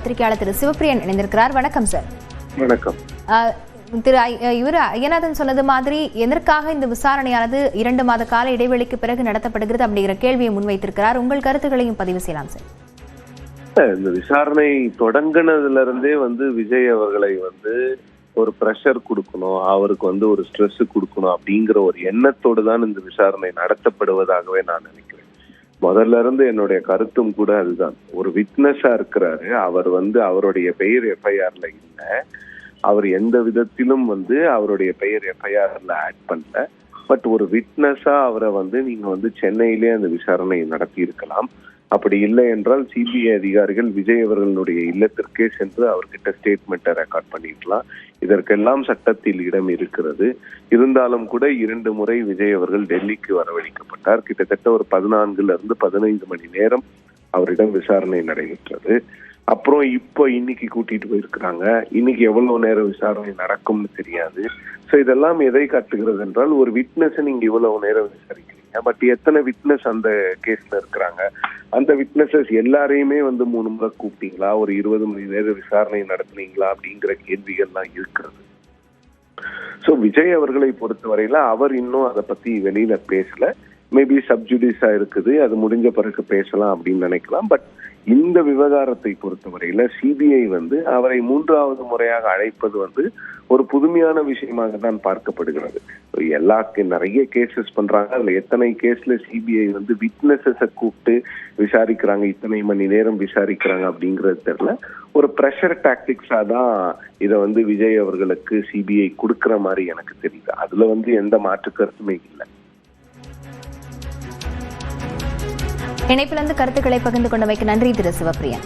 பத்திரிகையாளர் திரு சிவப்பிரியன் இணைந்திருக்கிறார். வணக்கம் சார். வணக்கம். திரு இவர் ஐயநாதன் சொன்னது மாதிரி எதற்காக இந்த விசாரணையானது 2 மாத கால இடைவெளிக்கு பிறகு நடத்தப்படுகிறது அப்படிங்கிற கேள்வியை முன்வைத்திருக்கிறார். உங்கள் கருத்துக்களையும் பதிவு செய்யலாம் சார். இந்த விசாரணை தொடங்கினதுல இருந்தே விஜய் அவர்களை ஒரு பிரஷர் கொடுக்கணும், அவருக்கு ஒரு ஸ்ட்ரெஸ் கொடுக்கணும் அப்படிங்கிற ஒரு எண்ணத்தோடு தான் இந்த விசாரணை நடத்தப்படுவதாகவே நான் நினைக்கிறேன். முதல்ல இருந்து என்னுடைய கருத்தும் கூட அதுதான். ஒரு விட்னஸா இருக்கிறாரு, அவர் அவருடைய பெயர் எஃப்ஐஆர்ல இல்லை, அவர் எந்த விதத்திலும் அவருடைய பெயர் எஃப்ஐஆர்ல ஆட் பண்ணல. பட் ஒரு விட்னஸா அவரை நீங்க சென்னையிலே அந்த விசாரணை நடத்தி இருக்கலாம். அப்படி இல்லை என்றால் சிபிஐ அதிகாரிகள் விஜய் அவர்களுடைய இல்லத்திற்கே சென்று அவர்கிட்ட ஸ்டேட்மெண்ட்டை ரெக்கார்ட் பண்ணிக்கலாம். இதற்கெல்லாம் சட்டத்தில் இடம் இருக்கிறது. இருந்தாலும் கூட 2 முறை விஜய் அவர்கள் டெல்லிக்கு வரவழைக்கப்பட்டார். கிட்டத்தட்ட ஒரு 14-15 மணி நேரம் அவரிடம் விசாரணை நடைபெற்றது. அப்புறம் இப்போ இன்னைக்கு கூட்டிட்டு போயிருக்கிறாங்க. இன்னைக்கு எவ்வளவு நேரம் விசாரணை நடக்கும்னு தெரியாது. ஸோ இதெல்லாம் எதை காட்டுகிறது என்றால், ஒரு விட்னஸ் நீங்க இவ்வளவு நேரம் விசாரிக்கிறீங்க, பட் எத்தனை விட்னஸ் அந்த கேஸ்ல இருக்கிறாங்க, அந்த விட்னஸஸ் எல்லாரையுமே 3 முறை கூப்பிட்டீங்களா, ஒரு 20 மணி நேரம் விசாரணை நடத்துனீங்களா அப்படிங்கிற கேள்விகள்லாம் இருக்கிறது. ஸோ விஜய் அவர்களை பொறுத்தவரையில அவர் இன்னும் அதை பத்தி வெளியில பேசல. மேபி சப்ஜுடிஸா இருக்குது, அது முடிஞ்ச பிறகு பேசலாம் அப்படின்னு நினைக்கலாம். பட் இந்த விவகாரத்தை பொறுத்தவரையில சிபிஐ அவரை 3வது முறையாக அழைப்பது ஒரு புதுமையான விஷயமாக தான் பார்க்கப்படுகிறது. நிறைய கேசஸ் பண்றாங்க. அதுல எத்தனை கேஸ்ல சிபிஐ விட்னஸஸ கூப்பிட்டு விசாரிக்கிறாங்க, இத்தனை மணி நேரம் விசாரிக்கிறாங்க அப்படிங்கிறது தெரியல. ஒரு பிரஷர் டாக்டிக்ஸா தான் இதை விஜய் அவர்களுக்கு சிபிஐ கொடுக்கிற மாதிரி எனக்கு தெரியுது. அதுல எந்த மாற்று கருத்துமே இல்லை. இணைப்பிலிருந்து கருத்துக்களை பகிர்ந்து கொண்டமைக்கு நன்றி திரு சிவப்பிரியன்.